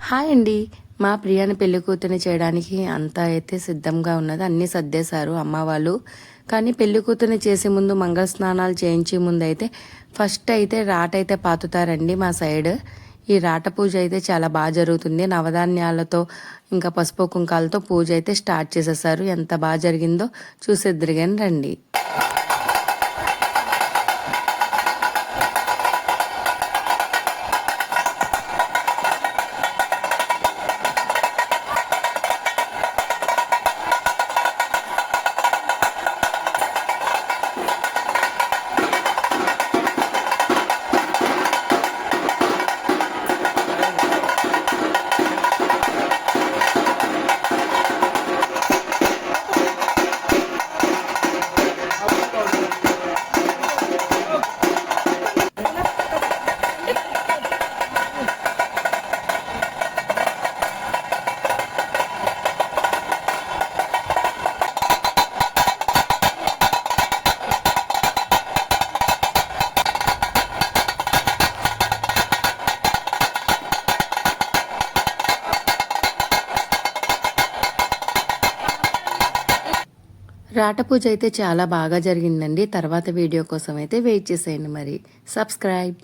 Hi అండి. మా ప్రియాని పెళ్లి కూతురిని చేయడానికి అంతా అయితే సిద్ధంగా ఉన్నది. అన్నీ సర్దేశారు అమ్మ వాళ్ళు. కానీ పెళ్లి కూతురిని చేసే ముందు మంగళ స్నానాలు చేయించే ముందు అయితే ఫస్ట్ అయితే రాటైతే పాతుతారండి మా సైడ్. ఈ రాట పూజ అయితే చాలా బాగా జరుగుతుంది. నవధాన్యాలతో ఇంకా పసుపు కుంకాలతో పూజ అయితే స్టార్ట్ చేసేసారు. ఎంత బాగా జరిగిందో చూసేద్దరు కానీ రండి. రాట పూజ అయితే చాలా బాగా జరిగిందండి. తర్వాత వీడియో కోసం అయితే వెయిట్ చేసేయండి. మరి సబ్స్క్రైబ్.